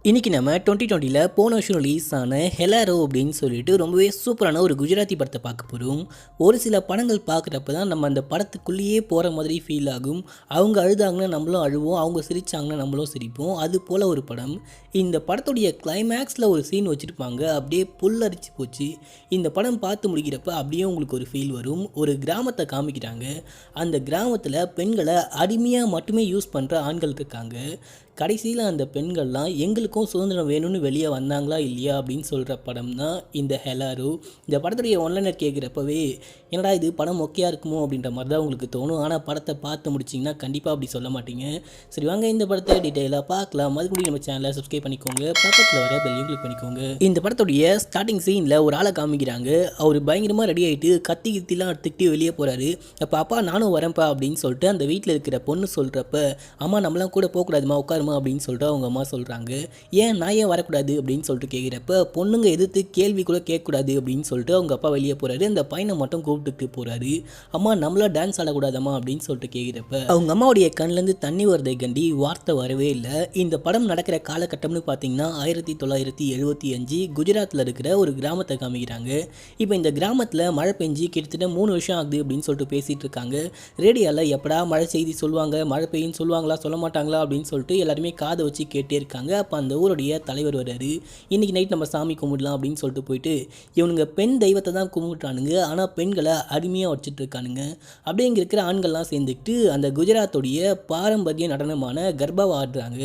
இன்றைக்கி நம்ம 2020 போன வருஷம் ரிலீஸ் ஆன ஹெலாரோ அப்படின்னு சொல்லிட்டு ரொம்பவே சூப்பரான ஒரு குஜராத்தி படத்தை பார்க்க போகிறோம். ஒரு சில படங்கள் பார்க்குறப்ப தான் நம்ம அந்த படத்துக்குள்ளேயே போகிற மாதிரி ஃபீல் ஆகும். அவங்க அழுதாங்கன்னா நம்மளும் அழுவோம், அவங்க சிரித்தாங்கன்னா நம்மளும் சிரிப்போம். அது போல் ஒரு படம். இந்த படத்துடைய கிளைமேக்ஸில் ஒரு சீன் வச்சுருப்பாங்க, அப்படியே புல்லரிச்சு போச்சு. இந்த படம் பார்த்து முடிக்கிறப்ப அப்படியே உங்களுக்கு ஒரு ஃபீல் வரும். ஒரு கிராமத்தை காமிக்கிறாங்க. அந்த கிராமத்தில் பெண்களை அடிமையாக மட்டுமே யூஸ் பண்ணுற ஆண்கள் இருக்காங்க. கடைசியில் அந்த பெண்கள்லாம் எங்களுக்கும் சுதந்திரம் வேணும்னு வெளியே வந்தாங்களா இல்லையா அப்படின்னு சொல்கிற படம் தான் இந்த ஹெலாரோ. இந்த படத்துடைய ஒன்லைனர் கேட்குறப்பவே என்னடா இது படம் மொக்கையாக இருக்குமோ அப்படின்ற மாதிரி தான் உங்களுக்கு தோணும். ஆனால் படத்தை பார்த்து முடிச்சிங்கன்னா கண்டிப்பாக அப்படி சொல்ல மாட்டீங்க. சரி வாங்க இந்த படத்தை டீட்டெயிலாக பார்க்கலாம். அதுக்கு நம்ம சேனலை சப்ஸ்கிரைப் பண்ணிக்கோங்க, பக்கத்தில் வர பெல்லையும் கிளிக் பண்ணிக்கோங்க. இந்த படத்துடைய ஸ்டார்டிங் சீனில் ஒரு ஆளை காமிக்கிறாங்க. அவர் பயங்கரமாக ரெடி ஆகிட்டு கத்தி கித்திலாம் எடுத்துக்கிட்டு வெளியே போகிறாரு. அப்போ அப்பா நானும் வரேன்ப்பா அப்படின்னு சொல்லிட்டு அந்த வீட்டில் இருக்கிற பொண்ணு சொல்கிறப்ப, அம்மா நம்மளாம் கூட போகக்கூடாதுமா உட்காருமா அப்படின்னு சொல்லிட்டு அவங்க அம்மா சொல்கிறாங்க. ஏன் நான் ஏன் வரக்கூடாது அப்படின்னு சொல்லிட்டு கேட்குறப்ப, பொண்ணுங்க எதிர்த்து கேள்வி கூட கேட்கக்கூடாது அப்படின்னு சொல்லிட்டு அவங்க அப்பா வெளியே போகிறாரு. அந்த பையனை மட்டும் கூப்பிட்டுட்டு போகிறாரு. அம்மா நம்மளா டான்ஸ் ஆடக்கூடாதம்மா அப்படின்னு சொல்லிட்டு கேட்குறப்ப அவங்க அம்மாவுடைய கண்ணிலேருந்து தண்ணி வரதை கண்டி வார்த்தை வரவே இல்லை. இந்த படம் நடக்கிற காலகட்டம்னு பார்த்தீங்கன்னா 1975 குஜராத்தில் இருக்கிற ஒரு கிராமத்தை காமிக்கிறாங்க. இப்போ இந்த கிராமத்தில் மழை பெஞ்சு கிட்டத்தட்ட 3 வருஷம் ஆகுது அப்படின்னு சொல்லிட்டு பேசிகிட்டு இருக்காங்க. ரேடியோவில் எப்படா மழை செய்தி சொல்லுவாங்க, மழை பெய்யுன்னு சொல்லுவாங்களா சொல்ல மாட்டாங்களா அப்படின்னு சொல்லிட்டு எல்லாருமே காதை வச்சு கேட்டே இருக்காங்க. அப்போ அந்த ஊருடைய தலைவர் வர்றாரு. இன்றைக்கி நைட் நம்ம சாமி கும்பிடலாம் அப்படின்னு சொல்லிட்டு போயிட்டு, இவனுங்க பெண் தெய்வத்தை தான் கும்பிட்றானுங்க, ஆனால் பெண்களை அடிமையாக வச்சுட்டு இருக்கானுங்க. அப்படிங்க இருக்கிற ஆண்கள்லாம் சேர்ந்துக்கிட்டு அந்த குஜராத்துடைய பாரம்பரிய நடனமான கர்பாவை ஆடுறாங்க.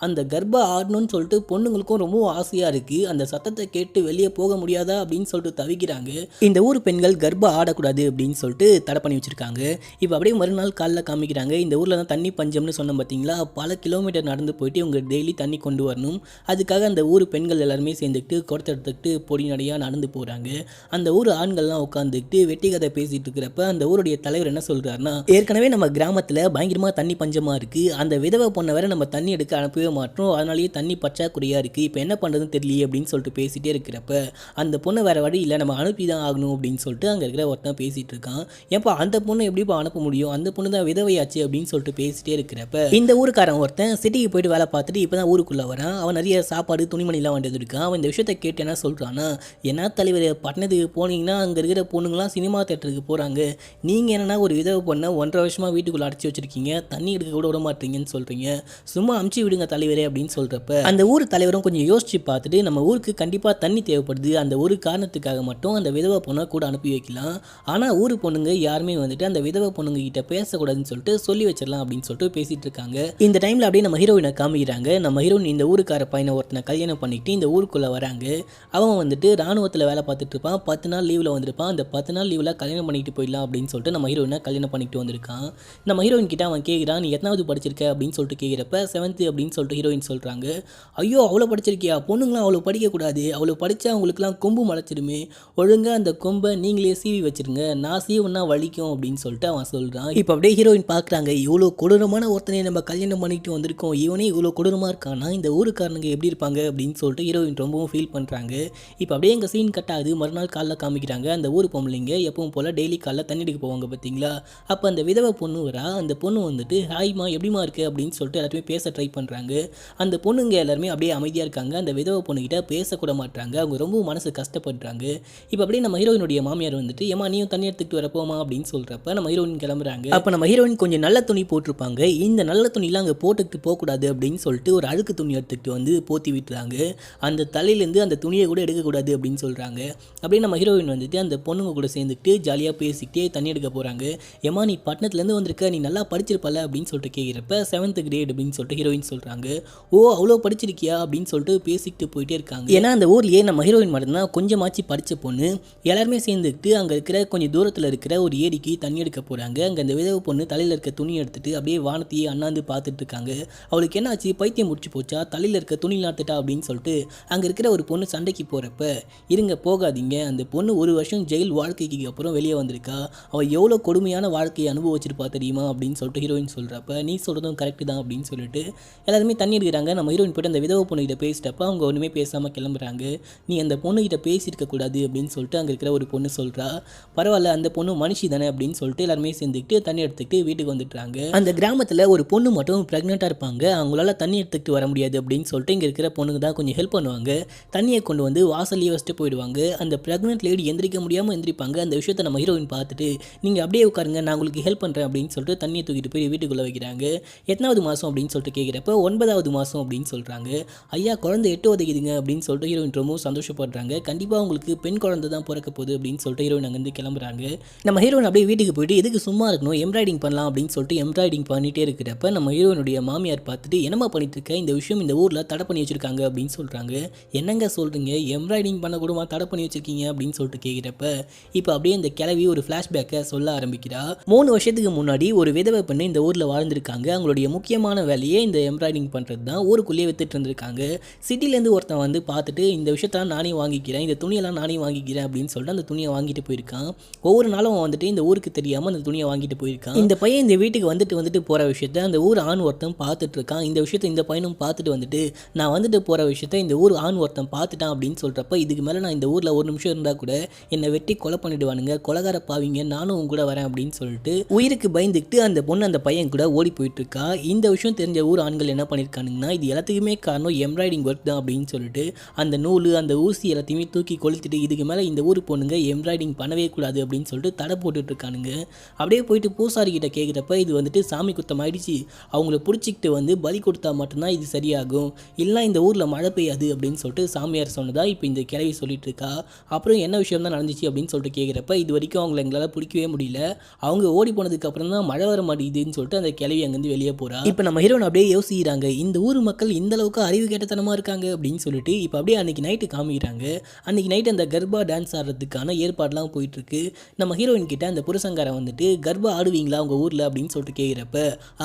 அந்த கர்பா ஆடணும்னு சொல்லிட்டு பொண்ணுங்களுக்கும் ரொம்ப ஆசையாக இருக்குது. அந்த சத்தத்தை கேட்டு வெளியே போக முடியாதா அப்படின்னு சொல்லிட்டு தவிக்கிறாங்க. இந்த ஊர் பெண்கள் கர்பா ஆடக்கூடாது அப்படின்னு சொல்லிட்டு தடை பண்ணி வச்சுருக்காங்க. இப்போ அப்படியே மறுநாள் காலைல காமிக்கிறாங்க. இந்த ஊரில் தான் தண்ணி பஞ்சம்னு சொன்னோம் பார்த்தீங்களா, பல கிலோமீட்டர் நடந்து போயிட்டு இவங்க டெய்லி தண்ணி கொண்டு வரணும். அதுக்காக அந்த ஊர் பெண்கள் எல்லாருமே சேர்ந்துக்கிட்டு குடத்தை எடுத்துக்கிட்டு பொடி நடையாக நடந்து போகிறாங்க. அந்த ஊர் ஆண்கள்லாம் உட்காந்துக்கிட்டு வெட்டி கதை பேசிகிட்டு இருக்கிறப்ப அந்த ஊருடைய தலைவர் என்ன சொல்கிறாருன்னா, ஏற்கனவே நம்ம கிராமத்தில் பயங்கரமாக தண்ணி பஞ்சமாக இருக்குது, அந்த விதவை பொண்ணை வேற நம்ம தண்ணி எடுக்க அனுப்பவே மாட்டோம், அதனாலேயே தண்ணி பற்றாக்குறையாக இருக்குது, இப்போ என்ன பண்ணுறதுன்னு தெரியலையே அப்படின்னு சொல்லிட்டு பேசிகிட்டே இருக்கிறப்ப, அந்த பொண்ணை வேறு வழி இல்லை நம்ம அனுப்பி தான் ஆகணும் அப்படின்னு சொல்லிட்டு அங்கே இருக்கிற ஒருத்தன் பேசிகிட்டு இருக்கான். ஏப்பா அந்த பொண்ணை எப்படிப்பா அனுப்ப முடியும், அந்த பொண்ணு தான் விதவையாச்சு அப்படின்னு சொல்லிட்டு பேசிகிட்டே இருக்கிறப்ப, இந்த ஊருக்காரன் ஒருத்தன் சிட்டிக்கு போயிட்டு வேலை பார்த்துட்டு இப்போ தான் ஊருக்குள்ளே வரான். அவன் நிறைய சாப்பாடு துணிமணிலாம் வந்துட்டு இருக்கான். அவன் இந்த விஷயத்தை கேட்டு என்ன சொல்கிறான்னா, என்ன தலைவர் பட்டணத்துக்கு போனீங்கன்னா அங்கே இருக்கிற பொண்ணுங்களாம் சினிமா தேட்டருக்கு போகிறாங்க, நீங்கள் என்னன்னா ஒரு விதவை பொண்ணை 1.5 வருஷமாக வீட்டுக்குள்ளே அடைச்சி வச்சிருக்கீங்க, தண்ணி எடுக்க கூட விட மாட்டீங்கன்னு சொல்கிறீங்க, சும்மா அமுச்சு விடுங்க தலைவரே அப்படின்னு சொல்கிறப்ப அந்த ஊர் தலைவரும் கொஞ்சம் யோசிச்சு பார்த்துட்டு, நம்ம ஊருக்கு கண்டிப்பாக தண்ணி தேவைப்படுது, அந்த ஒரு காரணத்துக்காக மட்டும் அந்த விதவை பொண்ணை கூட அனுப்பி வைக்கலாம், ஆனால் ஊர் பொண்ணுங்க யாருமே வந்துட்டு அந்த விதவை பொண்ணுங்க கிட்ட பேசக்கூடாதுன்னு சொல்லிட்டு சொல்லி வச்சிடலாம் அப்படின்னு சொல்லிட்டு பேசிட்டு இருக்காங்க. இந்த டைமில் அப்படியே நம்ம ஹீரோயினை காமிக்கிறாங்க. நம்ம ஹீரோயின் இந்த ஊருக்கார பையனை ஒருத்தனை கல்யாணம் பண்ணிட்டு இந்த ஊருக்குள்ளே வராங்க. அவன் வந்துட்டு ராணுவத்தில் வேலை பார்த்துட்டு இருப்பான். 10 நாள் லீவில் வந்திருப்பான். அந்த 10 நாள் லீவில் கல்யாணம் பண்ணிட்டு போயிடலாம் அப்படின்னு சொல்லிட்டு நம்ம ஹீரோயினை கல்யாணம் பண்ணிட்டு வந்திருக்கான். நம்ம ஹீரோயின் கிட்ட அவன் கேட்குறான், நீ எத்தனாவது படிச்சிருக்க அப்படின்னு சொல்லிட்டு கேட்குறப்ப 7th அப்படின்னு சொல்லிட்டு ஹீரோயின் சொல்கிறாங்க. ஐயோ அவ்வளோ படிச்சிருக்கியா, பொண்ணுங்களாம் அவ்வளோ படிக்கக்கூடாது, அவ்வளோ படித்தா அவங்களுக்குலாம் கொம்பு மலைச்சிருமே, ஒழுங்காக அந்த கொம்பை நீங்களே சீவி வச்சிருங்க, நான் சீவுன்னா வலிக்கும் அப்படின்னு சொல்லிட்டு அவன் சொல்கிறான். இப்போ அப்படியே ஹீரோயின் பார்க்குறாங்க, இவ்வளோ கொடூரமான ஒருத்தனை நம்ம கல்யாணம் பண்ணிட்டு வந்திருக்கோம், இவனே இவ்வளோ கொடூரமாக இருக்கானா, இந்த ஊருக்காரனுங்க எப்படி இருப்பாங்க அப்படின்னு சொல்லிட்டு ஹீரோயின் ரொம்பவும் ஃபீல் பண்ணுறாங்க. இப்போ அப்படியே எங்கள் சீன் கட் ஆகுது. மறுநாள் காலைல காமிக்கிறாங்க. அந்த ஊர் பொம்பளைங்க எப்பவும் போல் டெய்லி காலைல தண்ணி எடுக்க போவாங்க பார்த்தீங்களா, அப்போ அந்த விதவை பொண்ணு வரா. அந்த பொண்ணு வந்துட்டு ஹாய்மா எப்படிமா இருக்கு அப்படின்னு சொல்லிட்டு எல்லாருமே பேச ட்ரை பண்ணுறாங்க. அந்த பொண்ணுங்க எல்லாருமே அப்படியே அமைதியாக இருக்காங்க. அந்த விதவை பொண்ணுகிட்ட பேசக்கூட மாட்டாங்க. அவங்க ரொம்ப மனசு கஷ்டப்படுறாங்க. இப்போ அப்படியே நம்ம ஹீரோயினுடைய மாமியார் வந்துட்டு, ஏமா நீயும் தண்ணி எடுத்துக்கிட்டு வரப்போமா அப்படின்னு சொல்கிறப்ப நம்ம ஹீரோயின் கிளம்புறாங்க. அப்போ நம்ம ஹீரோயின் கொஞ்சம் நல்ல துணி போட்டிருப்பாங்க. இந்த நல்ல துணிலாம் அங்கே போட்டுக்கிட்டு போகக்கூடாது அப்படின்னு சொல்லிட்டு ஒரு அழுக்கு துணி எடுத்துக்கிட்டு வந்து போத்தி விட்டுறாங்க. அந்த தலையிலேருந்து அந்த துணியை கூட எடுக்கக்கூடாது அப்படின்னு சொல்கிறாங்க. அப்படியே நம்ம ஹீரோயின் வந்துட்டு அந்த பொண்ணுங்க கூட சேர்ந்துக்கிட்டு ஜாலியாக பேசிக்கிட்டே தண்ணி எடுக்க போகிறாங்க. ஏமா நீ பட்டணத்துலேருந்து வந்திருக்க, நீ நல்லா படிச்சிருப்பல அப்படின்னு சொல்லிட்டு கேட்குறப்ப 7th கிரேட் அப்படின்னு சொல்லிட்டு ஹீரோயின் சொல்கிறாங்க. ஓ அவ்வளோ படிச்சிருக்கியா அப்படின்னு சொல்லிட்டு பேசிக்கிட்டு போயிட்டே இருக்காங்க. ஏன்னா அந்த ஊர்லேயே நம்ம ஹீரோயின் மட்டும்தான் கொஞ்சமாச்சு படித்த பொண்ணு. எல்லாருமே சேர்ந்துக்கிட்டு அங்கே இருக்கிற கொஞ்சம் தூரத்தில் இருக்கிற ஒரு ஏரிக்கு தண்ணி எடுக்க போகிறாங்க. அங்கே அந்த விதவை பொண்ணு தலையில் இருக்க துணி எடுத்துட்டு அப்படியே வானத்தையே அண்ணாந்து பார்த்துட்டு இருக்காங்க. அவளுக்கு என்ன ஆச்சு, பைத்தியம் முடிச்சு போச்சா, தலையில் இருக்க துணி நாத்துட்டா அப்படின்னு சொல்லிட்டு அங்கே இருக்கிற ஒரு பொண்ணு சண்டைக்கு போகிறப்ப, இருங்க போகாதீங்க, அந்த பொண்ணு 1 வருஷம் ஜெயில் வாழ்க்கைக்கு அப்புறம் வெளியே வந்திருக்கா, அவள் எவ்வளோ கொடுமையான வாழ்க்கையை அனுபவிச்சிருப்பா தெரியுமா அப்படின்னு சொல்லிட்டு ஹீரோயின் சொல்கிறப்ப, நீ சொல்கிறதும் கரெக்டு தான் அப்படின்னு சொல்லிட்டு எல்லாருமே தண்ணி எடுக்கிறாங்க. நம்ம ஹீரோயின் போய்ட்டு அந்த விதவை பொண்ணுகிட்ட பேசிட்டப்ப அவங்க ஒன்றுமே பேசாமல் கிளம்புறாங்க. நீ அந்த பொண்ணுகிட்ட பேசியிருக்கக்கூடாது அப்படின்னு சொல்லிட்டு அங்கே இருக்கிற ஒரு பொண்ணு சொல்கிறா. பரவாயில்ல அந்த பொண்ணு மனுஷி தானே அப்படின்னு சொல்லிட்டு எல்லாருமே சேர்ந்துக்கிட்டு தண்ணி எடுத்துக்கிட்டு வீட்டுக்கு வந்துட்டுறாங்க. அந்த கிராமத்தில் ஒரு பொண்ணு மட்டும் ப்ரெக்னெண்ட்டாக இருப்பாங்க. அவங்களால தண்ணி எடுத்துக்கிட்டு வர முடியாது அப்படின்னு சொல்லிட்டு இங்கே இருக்கிற பொண்ணுங்க தான் கொஞ்சம் ஹெல்ப் பண்ணுவாங்க. தண்ணியை கொண்டு வந்து வாசல்லையே வச்சுட்டு போயிடுவாங்க. அந்த ப்ரெக்னென்ட் லேடி எந்திரிக்க முடியாமல் எந்திரிப்பாங்க. அந்த விஷயத்தை நம்ம ஹீரோயின் பார்த்துட்டு நீங்கள் அப்படியே உட்காருங்க, நான் உங்களுக்கு ஹெல்ப் பண்ணுறேன் அப்படின்னு சொல்லிட்டு தண்ணியை தூக்கிட்டு போய் வீட்டுக்குள்ளே வைக்கிறாங்க. எத்தனாவது மாதம் அப்படின்னு சொல்லிட்டு கேட்குறப்ப 9வது மாதம் அப்படின்னு சொல்கிறாங்க. ஐயா குழந்தை 8 உதைக்குதுங்க அப்படின்னு சொல்லிட்டு ஹீரோயின் ரொம்ப சந்தோஷப்படுறாங்க. கண்டிப்பாக உங்களுக்கு பெண் குழந்தை தான் பிறக்க போகுது அப்படின்னு சொல்லிட்டு ஹீரோயின் அங்கேருந்து கிளம்புறாங்க. நம்ம ஹீரோயின் அப்படியே வீட்டுக்கு போயிட்டு எதுக்கு சும்மா இருக்கணும், எம்ப்ராய்டிங் பண்ணலாம் அப்படின்னு சொல்லிட்டு எம்ப்ராய்டிங் பண்ணிகிட்டே இருக்கிறப்ப நம்ம ஹீரோயினுடைய மாமியார் பார்த்துட்டு என்னம்மா பண்ணிட்டு இருக்க, இந்த விஷயம் இந்த ஊரில் தடை பண்ணி வச்சிருக்காங்க அப்படின்னு சொல்கிறாங்க. என்னங்க சொல்கிறீங்க, எம்ப்ராய்டிங் பண்ண கூடமா தடை பண்ணி வச்சிருக்கீங்க அப்படின்னு சொல்லிட்டு கேட்குறப்ப இப்போ அப்படியே இந்த கிளவி ஒரு ஃப்ளாஷ்பேக்கை சொல்ல ஆரம்பிக்கிறா. 3 வருஷத்துக்கு முன்னாடி ஒரு விதவை பெண்ணு இந்த ஊரில் வாழ்ந்திருக்காங்க. அவங்களுடைய முக்கியமான வேலையே இந்த எம்ப்ராய்டிங் பண்ணுறது தான். ஊருக்குள்ளேயே வித்துட்டு இருந்திருக்காங்க. சிட்டிலேருந்து ஒருத்தன் வந்து பார்த்துட்டு இந்த விஷயத்தெல்லாம் நானே வாங்கிக்கிறேன், இந்த துணியெல்லாம் நானே வாங்கிக்கிறேன் அப்படின்னு சொல்லிட்டு அந்த துணியை வாங்கிட்டு போயிருக்கான். ஒவ்வொரு நாளும் வந்துட்டு இந்த ஊருக்கு தெரியாமல் அந்த துணியை வாங்கிட்டு போயிருக்கான். இந்த பையன் இந்த வீட்டுக்கு வந்துட்டு போகிற விஷயத்த அந்த ஊர் ஆண் ஒருத்தன் பார்த்துட்டு இருக்கான். இந்த விஷயத்தை இந்த பையனும் பார்த்துட்டு வந்துட்டு நான் வந்துட்டு போகிற விஷயத்த இந்த ஊர் ஆண் ஒருத்தன் பார்த்துட்டான் அப்படின்னு சொல்கிறப்ப இதுக்கு மேலே நான் இந்த ஊரில் ஒரு நிமிஷம் இருந்தால் கூட என்னை வெட்டி கொலை பண்ணிடுவானுங்க, கொலகார பாவிங்க, நானும் உங்க கூட வரேன் அப்படின்னு சொல்லிட்டு உயிருக்கு பயந்துக்கிட்டு அந்த பொண்ணு அந்த பையன் கூட ஓடி போயிட்டு இருக்கா. இந்த விஷயம் தெரிஞ்ச ஊர் ஆண்கள் என்ன பண்ணியிருக்கானுங்கன்னா இது எல்லாத்துக்குமே காரணம் எம்ப்ராய்டிங் ஒர்க் தான் அப்படின்னு சொல்லிட்டு அந்த நூல் அந்த ஊசி எல்லாத்தையுமே தூக்கி கொளுத்திட்டு இதுக்கு மேலே இந்த ஊர் பொண்ணுங்க எம்ப்ராய்டிங் பண்ணவே கூடாது அப்படின்னு சொல்லிட்டு தடை போட்டுட்டு இருக்கானுங்க. அப்படியே போயிட்டு பூசாரி கிட்ட கேட்குறப்ப இது வந்துட்டு சாமி குத்தம் ஆயிடுச்சு, அவங்கள பிடிச்சிக்கிட்டு வந்து பலி கொடுத்தா மட்டும்தான் இது சரியாகும், இல்லைனா இந்த ஊரில் மழை பெய்யாது அப்படின்னு சொல்லிட்டு சாமியார் சொன்னதா இப்போ இந்த கிழவி சொல்லிட்டு இருக்கா. அப்புறம் என்ன விஷயம் தான் நடந்துச்சு அப்படின்னு சொல்லிட்டு கேட்குறப்ப இது வரைக்கும் அவங்கள எங்களால் பிடிக்கவே முடியல, அவங்க ஓடி போனதுக்கு அப்புறம் தான் மழை வர மாட்டேங்குதுன்னு சொல்லிட்டு அந்த கிழவி அங்கேருந்து வெளியே போகிறா. இப்போ நம்ம ஹீரோன் அப்படியே யோசிக்கிறாங்க, இந்த ஊர் மக்கள் இந்த அளவுக்கு அறிவு கேட்டத்தனமாக இருக்காங்க அப்படின்னு சொல்லிட்டு இப்போ அப்படியே அன்றைக்கி நைட்டு காமிக்கிறாங்க. அன்றைக்கி நைட்டு அந்த கர்பா டான்ஸ் ஆடுறதுக்கான ஏற்பாடெலாம் போயிட்டுருக்கு. நம்ம ஹீரோயின் கிட்ட அந்த புருஷங்காரன் வந்துட்டு கர்பா ஆடுவீங்களா உங்கள் ஊரில் அப்படின்னு சொல்லிட்டு கேட்குறப்ப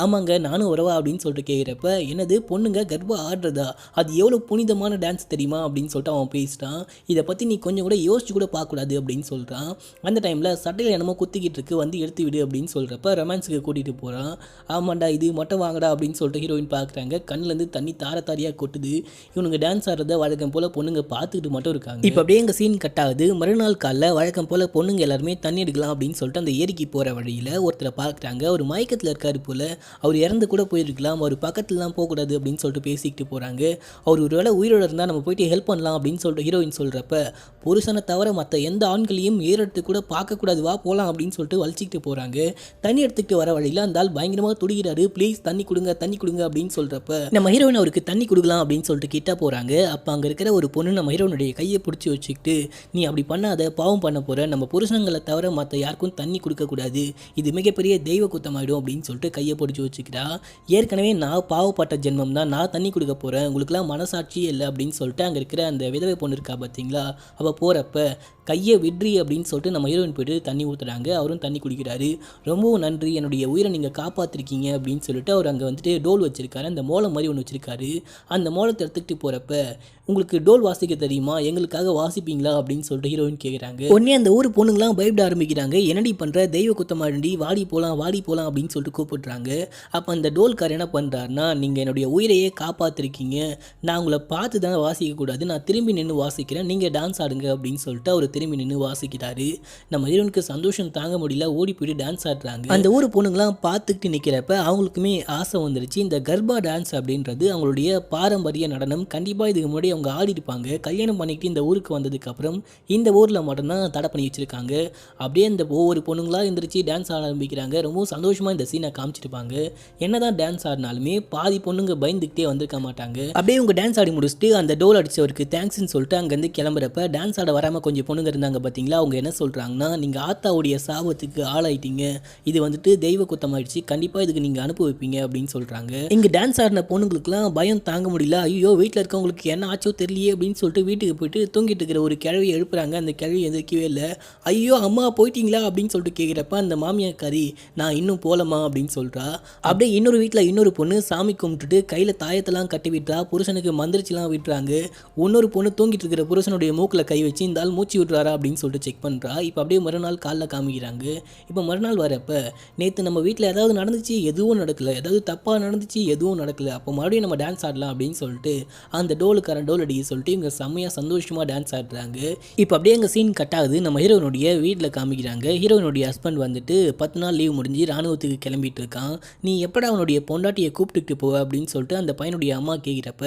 ஆமாங்க நானும் வரவா அப்படின்னு சொல்லிட்டு கேட்குறப்ப என்னது பொண்ணுங்க கர்பா ஆடுறதா, அது எவ்வளோ புனிதமான டான்ஸ் தெரியுமா அப்படின்னு சொல்லிட்டு அவன் பேசிட்டான். இதை பற்றி நீ கொஞ்சம் கூட யோசிச்சு கூட பார்க்கக்கூடாது அப்படின்னு சொல்கிறான். அந்த டைமில் சட்டையில் என்னமோ குத்திக்கிட்டு இருக்கு, வந்து எடுத்து விடு அப்படின்னு சொல்கிறப்ப ரொமான்ஸுக்கு கூட்டிகிட்டு போகிறான். ஆமாண்டா இது மட்டும் வாங்கடா அப்படின்னு சொல்லிட்டு ஹீரோயின் பார்க்குறாங்க. கண்ணிலேருந்து தண்ணி தாரியாக கொட்டுது. இவனுங்க டான்ஸ் ஆடுறத வழக்கம் போல் பொண்ணுங்க பார்த்துக்கிட்டு மட்டும் இருக்காங்க. இப்போ அப்படியே எங்கள் சீன் கட் ஆகுது. மறுநாள் காலைல வழக்கம் போல் பொண்ணுங்க எல்லாருமே தண்ணி எடுக்கலாம் அப்படின்னு சொல்லிட்டு அந்த ஏரிக்கு போகிற வழியில் ஒருத்தரை பார்க்குறாங்க. ஒரு மயக்கத்தில் இருக்காரு போல், அவர் இறந்து கூட போயிருக்கலாம், அவர் பக்கத்துலலாம் போகக்கூடாது அப்படின்னு சொல்லிட்டு பேசிக்கிட்டு போகிறாங்க. அவர் ஒரு வேளை உயிரோடு இருந்தால் நம்ம போயிட்டு ஹெல்ப் பண்ணலாம் அப்படின்னு சொல்லிட்டு ஹீரோயின் சொல்கிறப்ப புருஷனை தவிர மற்ற எந்த ஆண்களையும் ஏறெடுத்து கூட பார்க்கக்கூடாது, வா போகலாம் அப்படின்னு சொல்லிட்டு வலிச்சிக்கிட்டு போகிறாங்க. தண்ணி எடுத்துக்கிட்டு வர வழியில் அந்த ஆள் பயங்கரமாக துடிக்கிறாரு. ப்ளீஸ் தண்ணி கொடுங்க அப்படின்னு சொல்கிறப்ப நம்ம ஹீரோயின் அவருக்கு தண்ணி கொடுக்கலாம் அப்படின்னு சொல்லிட்டு கிட்ட போகிறாங்க. அப்போ அங்கே இருக்கிற ஒரு பொண்ணு நம்ம ஹீரோனுடைய கையை பிடிச்சி வச்சுக்கிட்டு நீ அப்படி பண்ணாத, பாவம் பண்ண போகிற, நம்ம புருஷங்களை தவிர மற்ற யாருக்கும் தண்ணி கொடுக்கக்கூடாது, இது மிகப்பெரிய தெய்வ குத்தமாயிடும் அப்படின்னு சொல்லிட்டு கையை பிடிச்சி வச்சுக்கிறா. ஏற்கனவே நான் பாவப்பட்ட ஜென்மம் தான், நான் தண்ணி கொடுக்க போகிறேன், உங்களுக்குலாம் மனசாட்சியே இல்லை அப்படின்னு சொல்லிட்டு அங்கே இருக்கிற அந்த விதவை பொண்ணு இருக்கா பார்த்தீங்களா, அவள் போகிறப்ப கையை விட்ரி அப்படின்னு சொல்லிட்டு நம்ம ஹீரோயின் போய்ட்டு தண்ணி ஊற்றுறாங்க. அவரும் தண்ணி குடிக்கிறாரு. ரொம்பவும் நன்றி, என்னுடைய உயிரை நீங்கள் காப்பாற்றிருக்கீங்க அப்படின்னு சொல்லிட்டு அவர் அங்கே வந்துட்டு டோல் வச்சுருக்காரு. அந்த மோளம் மாதிரி ஒன்று வச்சுருக்காரு. அந்த மோளத்தை எடுத்துக்கிட்டு போகிறப்ப உங்களுக்கு டோல் வாசிக்க தெரியுமா, எங்களுக்காக வாசிப்பீங்களா அப்படின்னு சொல்லிட்டு ஹீரோயின் கேட்குறாங்க. உடனே அந்த ஊர் பொண்ணுங்களாம் பயப்பட ஆரம்பிக்கிறாங்க. என்னடி பண்ணுற, தெய்வ குத்தமாடி, வாடி போகலாம் அப்படின்னு சொல்லிட்டு கூப்பிடுறாங்க. அப்போ அந்த டோல்கார் என்ன பண்ணுறாருனா, நீங்கள் என்னுடைய உயிரையே காப்பாற்றிருக்கீங்க, நான் உங்களை பார்த்து தான் வாசிக்கக்கூடாது, நான் திரும்பி நின்று வாசிக்கிறேன், நீங்கள் டான்ஸ் ஆடுங்க அப்படின்னு சொல்லிட்டு அவர் திரும்பி நின்று வாசிக்கிறாரு. நம்ம ஹீரோனுக்கு சந்தோஷம் தாங்க முடியல, ஓடி போயிட்டு டான்ஸ் ஆடுறாங்க. அந்த ஊர் பொண்ணுங்களாம் பார்த்துக்கிட்டு நிற்கிறப்ப அவங்களுக்குமே ஆசை வந்துருச்சு. இந்த கர்பா டான்ஸ் அப்படின்றது அவங்களுடைய பாரம்பரிய நடனம். கண்டிப்பாக இதுக்கு முன்னாடி அவங்க ஆடி இருப்பாங்க. கல்யாணம் பண்ணிக்கிட்டு இந்த ஊருக்கு வந்ததுக்கு அப்புறம் இந்த ஊரில் மட்டும்தான் தடை பண்ணி வச்சிருக்காங்க. அப்படியே இந்த ஒவ்வொரு பொண்ணுங்களா எந்திரிச்சு டான்ஸ் ஆட ஆரம்பிக்கிறாங்க. ரொம்ப சந்தோஷமாக இந்த சீனை காமிச்சிருப்பாங்க. என்னதான் டான்ஸ் ஆடினாலுமே பாதி பொண்ணுங்க பயந்துக்கிட்டே வந்திருக்க மாட்டாங்க. அப்படியே உங்க டான்ஸ் ஆடி முடிச்சுட்டு அந்த டோல் அடிச்சவருக்கு தேங்க்ஸ்ன்னு சொல்லிட்டு அங்கேருந்து கிளம்புறப்ப டான்ஸ் ஆட வராமல் கொஞ்சம் பொண்ணுங்க இருந்தாங்க பார்த்தீங்களா, அவங்க என்ன சொல்கிறாங்கன்னா, நீங்கள் ஆத்தாவுடைய சாபத்துக்கு ஆளாயிட்டீங்க, இது வந்துட்டு தெய்வ குத்தமாயிடுச்சு, கண்டிப்பாக இதுக்கு நீங்கள் அனுப்பி அப்படின்னு சொல்கிறாங்க. இங்கே டான்ஸ் ஆடின பொண்ணுங்களுக்குலாம் பயம் தாங்க முடியல. ஐயோ வீட்டில் இருக்கவங்களுக்கு என்ன ஆச்சோ தெரியலையே அப்படின்னு சொல்லிட்டு வீட்டுக்கு போயிட்டு தூங்கிட்டு இருக்கிற ஒரு கிழவியை எழுப்புறாங்க. அந்த கிழவி எதிர்க்கவே இல்லை. ஐயோ அம்மா போயிட்டீங்களா அப்படின்னு சொல்லிட்டு கேட்குறப்ப அந்த மாமியாக்காரி நான் இன்னும் போகலம்மா அப்படின்னு சொல்கிறா. அப்படியே இன்னொரு வீட்டில் இன்னொரு பொண்ணு சாமி கும்பிட்டுட்டு கையில் தாயத்தெல்லாம் கட்டி விட்டுறா, புருஷனுக்கு மந்திரிச்சுலாம் விட்டுறாங்க. இன்னொரு பொண்ணு தூங்கிட்டு இருக்கிற புருஷனுடைய மூக்கில் கை வச்சு இந்த ஆள் மூச்சு விட்டுறாரா அப்படின்னு சொல்லிட்டு செக் பண்ணுறா. இப்போ அப்படியே மறுநாள் காலைல காமிக்கிறாங்க. இப்போ மறுநாள் வரப்ப நேற்று நம்ம வீட்டில் ஏதாவது நடந்துச்சு, எதுவும் நடக்கலை, ஏதாவது தப்பாக நடந்துச்சு, எதுவும் நடக்கலை, அப்போ மறுபடியும் நம்ம டான்ஸ் ஆடலாம் அப்படின்னு சொல்லிட்டு அந்த டோலுக்காரன் டோல் அடிக்க சொல்லிட்டு இவங்க செம்மையாக சந்தோஷமாக டான்ஸ் ஆடுறாங்க. இப்போ அப்படியே எங்கள் சீன் கட் ஆகுது. நம்ம ஹீரோனுடைய வீட்டில் காமிக்கிறாங்க. ஹீரோனுடைய ஹஸ்பண்ட் வந்துட்டு 10 நாள் லீவ் முடிஞ்சு ராணுவத்துக்கு கிளம்பிட்டு இருக்கான். நீ எப்படா அவனுடைய பொண்டாட்டியை கூப்பிட்டு கூப்பிட்டுட்டு போவ அப்படின்னு சொல்லிட்டு அந்த பையனுடைய அம்மா கேட்குறப்ப,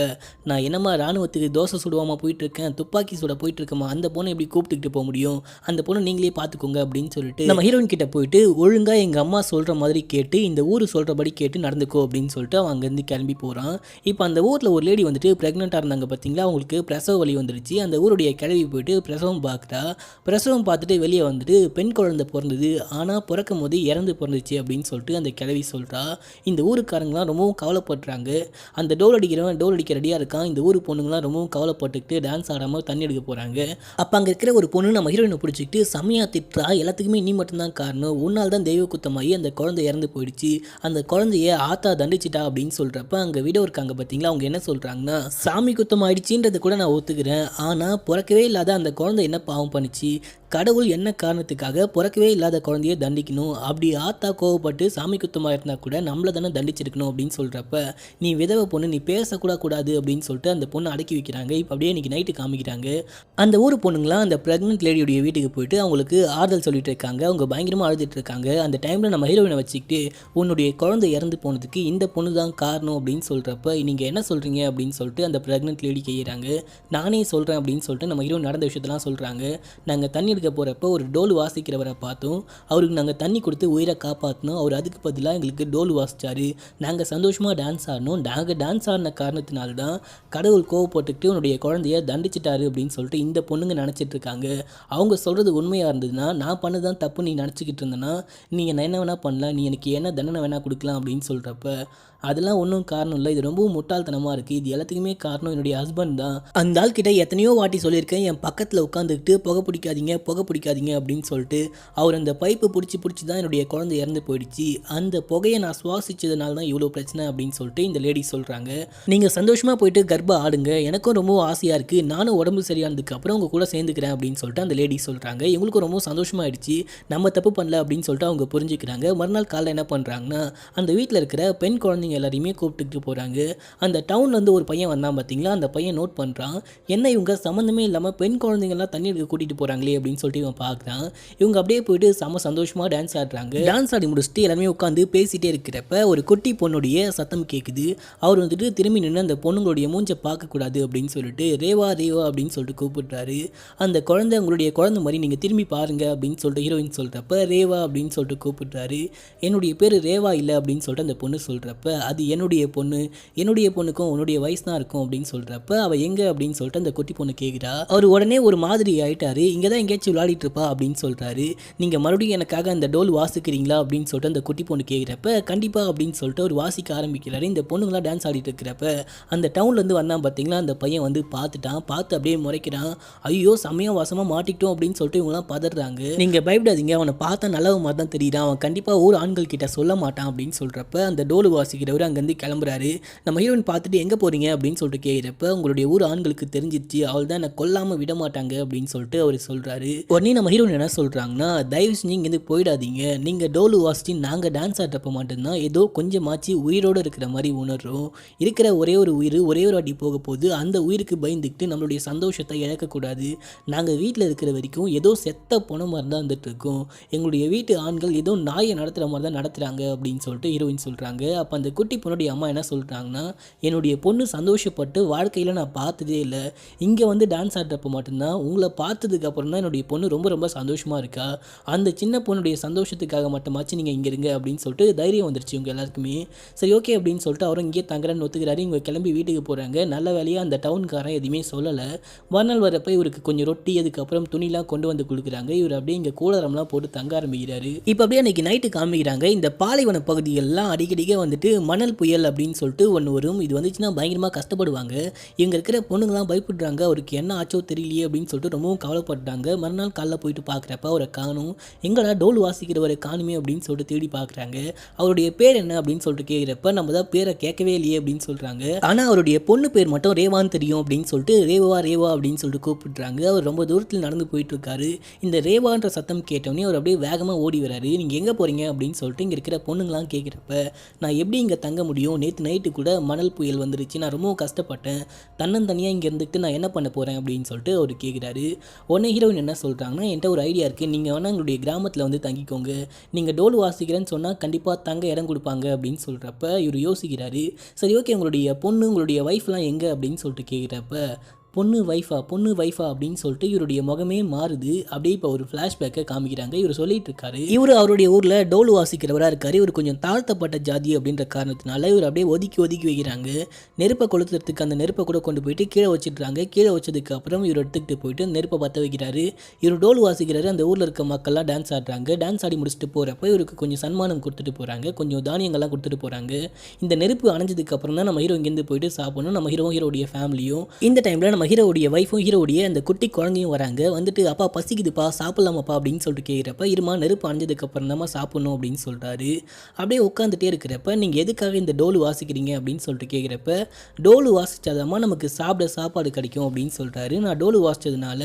நான் என்னம்மா ராணுவத்துக்கு தோசை சுடுவாமா போயிட்டுருக்கேன், துப்பாக்கி சுட போயிட்டுருக்கேம்மா, அந்த பொண்ணை எப்படி கூப்பிட்டுக்கிட்டு போக முடியும், அந்த பொண்ணை நீங்களே பார்த்துக்கோங்க அப்படின்னு சொல்லிட்டு நம்ம ஹீரோயின் கிட்ட போயிட்டு ஒழுங்காக எங்கள் அம்மா சொல்கிற மாதிரி கேட்டு இந்த ஊர் சொல்கிறபடி கேட்டு நடந்துக்கோ அப்படின்னு சொல்லிட்டு அவன் அங்கேருந்து கிளம்பி போகிறான். இப்போ அந்த ஊரில் ஒரு லேடி வந்துட்டு ப்ரெக்னெண்ட்டாக இருந்தாங்க பார்த்தீங்களா, அவங்களுக்கு பிரசவ வலி வந்துருச்சு. அந்த ஊருடைய கிளவி போயிட்டு பிரசவம் பார்க்குறா. பிரசவம் பார்த்துட்டு வெளியே வந்துட்டு பெண் குழந்தை பிறந்தது, ஆனால் பிறக்கும் போது இறந்து பிறந்துச்சு அப்படின்னு சொல்லிட்டு அந்த கிளவி சொல்கிறா. இந்த ஊருக்காரங்களாம் ரொம்பவும் கவலைப்படுறாங்க. அந்த டோல் அடிக்கிறவன் டோல் அடிக்க ரெடியாக இருக்கான். இந்த ஊர் பொண்ணுங்களாம் ரொம்பவும் கவலைப்பட்டுக்கிட்டு டான்ஸ் ஆடாமல் தண்ணி எடுக்க போகிறாங்க. அப்போ அங்கே இருக்கிற ஒரு பொண்ணு நம்ம ஹீரோயினை பிடிச்சிக்கிட்டு செம்மையாக திட்டுறா. எல்லாத்துக்குமே நீ மட்டும்தான் காரணம், உன்னால் தான் தெய்வ குத்தமாகி அந்த குழந்தை இறந்து போயிடுச்சு, அந்த குழந்தைய ஆத்தா தண்டிச்சிட்டா அப்படின்னு சொல்கிறப்ப அங்கே விடோ இருக்காங்க பார்த்தீங்களா, அவங்க என்ன சொல்கிறாங்கன்னா, சாமி குத்தம் ஆயிடுச்சுன்றது கூட நான் ஒத்துக்கிறேன், ஆனால் பிறக்கவே இல்லாத அந்த குழந்தை என்ன பாவம் பண்ணிச்சு, கடவுள் என்ன காரணத்துக்காக பிறக்கவே இல்லாத குழந்தைய தண்டிக்கணும், அப்படி ஆத்தா கோவப்பட்டு சாமி குத்தமாக இருந்தால் கூட நம்மளை தானே தண்டிச்சிருக்கணும் அப்படின்னு சொல்கிறப்ப, நீ விதவை பொண்ணு, நீ பேசக்கூட கூடாது அப்படின்னு சொல்லிட்டு அந்த பொண்ணை அடக்கி வைக்கிறாங்க. இப்போ அப்படியே இன்றைக்கி நைட்டு காமிக்கிறாங்க. அந்த ஊர் பொண்ணுங்களாம் அந்த ப்ரெக்னென்ட் லேடியுடைய வீட்டுக்கு போயிட்டு அவங்களுக்கு ஆறுதல் சொல்லிட்டு இருக்காங்க. அவங்க பயங்கரமாக அழுதுட்டு இருக்காங்க. அந்த டைமில் நம்ம ஹீரோயினை வச்சுக்கிட்டு உன்னுடைய குழந்தை இறந்து போனதுக்கு இந்த பொண்ணு தான் காரணம் அப்படின்னு சொல்கிறப்ப, நீங்கள் என்ன சொல்கிறீங்க அப்படின்னு சொல்லிட்டு அந்த ப்ரெக்னென்ட் லேடி கேட்குறாங்க. நானே சொல்கிறேன் அப்படின்னு சொல்லிட்டு நம்ம ஹீரோயின் நடந்த விஷயத்தெல்லாம் சொல்கிறாங்க. நாங்கள் தண்ணி எடுக்க போகிறப்ப ஒரு டோல் வாசிக்கிறவரை பார்த்தோம், அவருக்கு நாங்கள் தண்ணி கொடுத்து உயிரை காப்பாற்றினோம், அவர் அதுக்கு பதிலாக எங்களுக்கு டோல் வாசித்தார், நாங்கள் சந்தோஷமாக டான்ஸ் ஆடினோம், நாங்கள் டான்ஸ் ஆடின காரணத்தினால தான் கடவுள் கோவப்பட்டுக்கிட்டு உன்னுடைய குழந்தைய தண்டிச்சிட்டாரு அப்படின்னு சொல்லிட்டு இந்த பொண்ணுங்க நினச்சிட்டு இருக்காங்க. அவங்க சொல்கிறது உண்மையாக இருந்ததுன்னா, நான் பண்ணதான் தப்பு நீ நினச்சிக்கிட்டு இருந்தேன்னா நீ என்ன என்ன வேணால் பண்ணலாம், நீ எனக்கு என்ன தண்டனை வேணால் கொடுக்கலாம் அப்படின்னு சொல்கிறப்ப, அதெல்லாம் ஒன்றும் காரணம் இல்லை, இது ரொம்பவும் முட்டாள்தனமாக இருக்குது, இது எல்லாத்துக்குமே காரணம் என்னுடைய ஹஸ்பண்ட் தான். அந்த ஆள் கிட்ட எத்தனையோ வாட்டி சொல்லியிருக்கேன், என் பக்கத்தில் உட்காந்துக்கிட்டு புகை பிடிக்காதீங்க அப்படின்னு சொல்லிட்டு, அவர் அந்த பைப்பு பிடிச்சி தான் என்னுடைய குழந்தை இறந்து போயிடுச்சு, அந்த புகையை நான் சுவாசிச்சதுனால தான் இவ்வளோ பிரச்சனை அப்படின்னு சொல்லிட்டு இந்த லேடி சொல்கிறாங்க. நீங்கள் சந்தோஷமாக போயிட்டு கர்ப்பம் ஆடுங்க, எனக்கும் ரொம்ப ஆசையாக இருக்குது, நானும் உடம்பு சரியானதுக்கு அப்புறம் உங்கள் கூட சேர்ந்துக்கிறேன் அப்படின்னு சொல்லிட்டு அந்த லேடி சொல்கிறாங்க. இவங்களுக்கும் ரொம்ப சந்தோஷமாயிடுச்சு, நம்ம தப்பு பண்ணல அப்படின்னு சொல்லிட்டு அவங்க புரிஞ்சுக்கிறாங்க. மறுநாள் காலையில் என்ன பண்ணுறாங்கன்னா, அந்த வீட்டில் இருக்கிற பெண் குழந்தைங்க எல்லாரையுமே கூப்பிட்டுக்கிட்டு போகிறாங்க. அந்த டவுன்லேருந்து ஒரு பையன் வந்தான் பார்த்தீங்களா, அந்த பையன் நோட் பண்ணுறான், என்ன இவங்க சம்மந்தமே இல்லாமல் பெண் குழந்தைங்கள்லாம் தண்ணி எடுக்க கூட்டிகிட்டு போகிறாங்களே அப்படின்னு சொல்லிட்டு இவன் பார்க்குறான். இவங்க அப்படியே போயிட்டு செம்ம சந்தோஷமாக டான்ஸ் ஆடுறாங்க. டான்ஸ் ஆடி முடிச்சுட்டு எல்லாருமே உட்காந்து பேசிகிட்டே இருக்கிறப்ப ஒரு குட்டி பொண்ணுடைய சத்தம் கேட்குது. அவர் வந்துட்டு திரும்பி நின்று அந்த பொண்ணுங்களுடைய மூஞ்சை பார்க்கக்கூடாது அப்படின்னு சொல்லிட்டு ரேவா ரேவா அப்படின்னு சொல்லிட்டு கூப்பிடுறாரு. அந்த குழந்தை உங்களுடைய குழந்தை மாதிரி நீங்கள் திரும்பி பாருங்க அப்படின்னு சொல்லிட்டு ஹீரோயின் சொல்கிறப்ப ரேவா அப்படின்னு சொல்லிட்டு கூப்பிடுறாரு. என்னுடைய பேர் ரேவா இல்லை அப்படின்னு சொல்லிட்டு அந்த பொண்ணு சொல்கிறப்ப, அது என்னுடைய பொண்ணுக்கும் உன்னுடைய வயசு தான் இருக்கும் அப்படின்னு சொல்கிறப்ப, அவள் எங்கே அப்படின்னு சொல்லிட்டு அந்த குட்டி பொண்ணு கேட்குறா. அவர் உடனே ஒரு மாதிரி ஆயிட்டாரு. இங்கே தான் எங்கேயாச்சும் விளையாடிட்டு இருப்பா அப்படின்னு சொல்கிறாரு. நீங்கள் மறுபடியும் எனக்காக அந்த டோல் வாசிக்கிறீங்களா அப்படின்னு சொல்லிட்டு அந்த குட்டி பொண்ணு கேட்குறப்ப, கண்டிப்பாக அப்படின்னு சொல்லிட்டு அவர் வாசிக்க ஆரம்பிக்கிறாரு. இந்த பொண்ணுங்களாம் டான்ஸ் ஆடிட்டு இருக்கிறப்ப அந்த டவுன்லேருந்து வந்தான் பார்த்தீங்களா, அந்த பையன் வந்து பார்த்து அப்படியே முறைக்கிறான். ஐயோ செம்மையாக வாசமாக மாட்டிக்கிட்டோம் அப்படின்னு சொல்லிட்டு இவங்களாம் பதறாங்க. நீங்கள் பயப்படாதீங்க, அவனை பார்த்தா நல்லவ மாதிரி தான் தெரியுறான், அவன் கண்டிப்பாக ஊர் ஆண்கள் கிட்ட சொல்ல மாட்டான் அப்படின்னு சொல்கிறப்ப அந்த டோல் வாசிக்கிறவர் அங்கேருந்து கிளம்புறாரு. நம்ம ஹீரோயின் பார்த்துட்டு எங்கே போகிறீங்க அப்படின்னு சொல்லிட்டு கேட்குறப்ப, உங்களுடைய ஊர் ஆண்களுக்கு தெரிஞ்சிருச்சு, அவள் தான் என்னை கொல்லாமல் விட மாட்டாங்க அப்படின்னு சொல்லிட்டு அவர் சொல்கிறாரு. உடனே நம்ம ஹீரோயின் என்ன சொல்கிறாங்கன்னா, தயவு செஞ்சு இங்கேருந்து போயிடாதீங்க, நீங்கள் டோல் வாசிச்சு நாங்கள் டான்ஸ் ஆடுறப்ப மட்டும்தான் ஏதோ கொஞ்சமாச்சு உயிரோடு இருக்கிற மாதிரி உணர்றோம், இருக்கிற ஒரே ஒரு உயிர் ஒரே ஒரு அடி போக போகுது, அந்த உயிருக்கு பயந்துக்கிட்டு நம்மளுடைய சந்தோஷத்தை இழக்கக்கூடாது, நாங்கள் வீட்டில் இருக்கிற வரைக்கும் ஏதோ செத்த போன மாதிரி தான் வந்துட்டு இருக்கோம், எங்களுடைய வீட்டு ஆண்கள் ஏதோ நாயை நடத்துகிற மாதிரி தான் நடத்துகிறாங்க அப்படின்னு சொல்லிட்டு ஹீரோயின் சொல்கிறாங்க. அப்போ அந்த குட்டி பொண்ணுடைய அம்மா என்ன சொல்கிறாங்கன்னா, என்னுடைய பொண்ணு சந்தோஷப்பட்டு வாழ்க்கையில் நான் பார்த்ததே இல்லை, இங்கே வந்து டான்ஸ் ஆடுறப்ப மட்டும்தான், உங்களை பார்த்ததுக்கு அப்புறம் தான் என்னுடைய பொண்ணு ரொம்ப ரொம்ப சந்தோஷமாக இருக்கா, அந்த சின்ன பொண்ணுடைய சந்தோஷத்துக்காக மட்டுமாச்சு நீங்கள் இங்கே இருங்க அப்படின்னு சொல்லிட்டு தைரியம் வந்துருச்சு இவங்க எல்லாருக்குமே. சரி ஓகே அப்படின்னு சொல்லிட்டு அவரும் இங்கேயே தங்குறேன்னு ஒத்துக்கிறாரு. இவங்க கிளம்பி வீட்டுக்கு போகிறாங்க. நல்ல வேலையாக அந்த டவுன்காரன் எதுவுமே சொல்லலை. மறுநாள் வரப்போ இவருக்கு கொஞ்சம் ரொட்டி அதுக்கப்புறம் துணிலாம் கொண்டு வந்து கொடுக்குறாங்க. இவர் அப்படியே இங்கே கூலரம்லாம் போட்டு தங்க ஆரம்பிக்கிறாரு. இப்போ அப்படியே அன்றைக்கி நைட்டு காமிக்கிறாங்க. இந்த பாலைவன பகுதிகளெலாம் அடிக்கடிக்கே வந்துட்டு மணல் புயல் அப்படின்னு சொல்லிட்டு ஒன்று வரும். இது வந்துச்சுன்னா பயங்கரமாக கஷ்டப்படுவாங்க. இவங்க இருக்கிற பொண்ணுங்களாம் பயப்படுறாங்க. அவருக்கு என்ன ஆச்சோ தெரியலையே அப்படின்னு சொல்லிட்டு ரொம்பவும் கவலைப்படுறாங்க. மறுநாள் காலைல போயிட்டு பார்க்குறப்ப அவரை காணும். எங்கடா டோல் வாசிக்கிறவரை காணுமே அப்படின்னு சொல்லிட்டு தேடி பார்க்குறாங்க. அவருடைய பேர் என்ன அப்படின்னு சொல்லிட்டு கேட்குறப்ப, நம்ம தான் பேரை கேட்கவே இல்லையே அப்படின்னு சொல்கிறாங்க. ஆனால் அவருடைய பொண்ணு பேர் மட்டும் ரேவான்னு தெரியும் அப்படின்னு சொல்லிட்டு ரேவா ரேவா அப்படின்னு சொல்லிட்டு கூப்பிடுறாங்க. அவர் ரொம்ப தூரத்தில் நடந்து போயிட்டு இருக்காரு. இந்த ரேவான்ற சத்தம் கேட்டோடனே அவர் அப்படியே வேகமாக ஓடி வராரு. நீங்கள் எங்கே போகிறீங்க அப்படின்னு சொல்லிட்டு இங்கே இருக்கிற பொண்ணுங்களாம் கேட்குறப்ப, நான் எப்படி இங்கே தங்க முடியும், நேற்று நைட்டு கூட மணல் புயல் வந்துருச்சு, நான் ரொம்ப கஷ்டப்பட்டேன், தன்னந்தனியாக இங்கே இருந்துட்டு நான் என்ன பண்ண போகிறேன் அப்படின்னு சொல்லிட்டு அவர் கேட்குறாரு. உடனே ஹீரோயின் என்ன சொல்கிறாங்கன்னா, என்கிட்ட ஒரு ஐடியா இருக்குது, நீங்கள் வேணால் எங்களுடைய கிராமத்தில் வந்து தங்கிக்கோங்க, நீங்கள் டோல் வாசிக்கிறேன்னு சொன்னால் கண்டிப்பாக தங்க இடம் கொடுப்பாங்க அப்படின்னு சொல்கிறப்ப இவர் யோசிக்கிறாரு. சரி ஓகே, உங்களுடைய பொண்ணு உங்களுடைய ஒய்ஃப்லாம் எங்கே அப்படின்னு சொல்லிட்டு கேட்குறப்ப, பொண்ணு வைஃபா அப்படின்னு சொல்லிட்டு இவருடைய முகமே மாறுது. அப்படியே இப்போ ஒரு ஃப்ளாஷ்பேக்கை காமிக்கிறாங்க. இவர் சொல்லிட்டு இருக்காரு, இவர் அவருடைய ஊரில் டோல் வாசிக்கிறவராக இருக்காரு. இவர் கொஞ்சம் தாழ்த்தப்பட்ட ஜாதி அப்படின்ற காரணத்தினால இவர் அப்படியே ஒதுக்கி வைக்கிறாங்க. நெருப்பை கொளுத்துறதுக்கு அந்த நெருப்பை கூட கொண்டு போயிட்டு கீழே வச்சிடுறாங்க. கீழே வச்சதுக்கு அப்புறம் இவர் எடுத்துக்கிட்டு போயிட்டு நெருப்பை பற்ற வைக்கிறாரு. இவர் டோல் வாசிக்கிறாரு. அந்த ஊரில் இருக்க மக்கள்லாம் டான்ஸ் ஆடுறாங்க. டான்ஸ் ஆடி முடிச்சுட்டு போகிறப்ப இவருக்கு கொஞ்சம் சன்மானம் கொடுத்துட்டு போகிறாங்க, கொஞ்சம் தானியங்கள்லாம் கொடுத்துட்டு போகிறாங்க. இந்த நெருப்பு அணைஞ்சதுக்கு அப்புறம் தான் நம்ம ஹீரோ இங்கேருந்து போயிட்டு சாப்பிடணும். நம்ம ஹீரோடைய ஃபேமிலியும் இந்த டைமில் நம்ம ஹீரோடைய ஒய்ஃபும் ஹீரோடைய அந்த குட்டி குழந்தையும் வராங்க. வந்துட்டு அப்பா பசிக்குதுப்பா சாப்பிடலாமாப்பா அப்படின்னு சொல்லிட்டு கேட்குறப்ப, இருமா நெருப்பு அணைஞ்சதுக்கு அப்புறம் தான் சாப்பிடணும் அப்படின்னு சொல்கிறாரு. அப்படியே உட்காந்துட்டே இருக்கிறப்ப, நீங்கள் எதுக்காக இந்த டோல் வாசிக்கிறீங்க அப்படின்னு சொல்லிட்டு கேட்குறப்ப, டோல் வாசிச்சாதாம்மா நமக்கு சாப்பிட சாப்பாடு கிடைக்கும் அப்படின்னு சொல்கிறாரு. நான் டோல் வாசித்ததுனால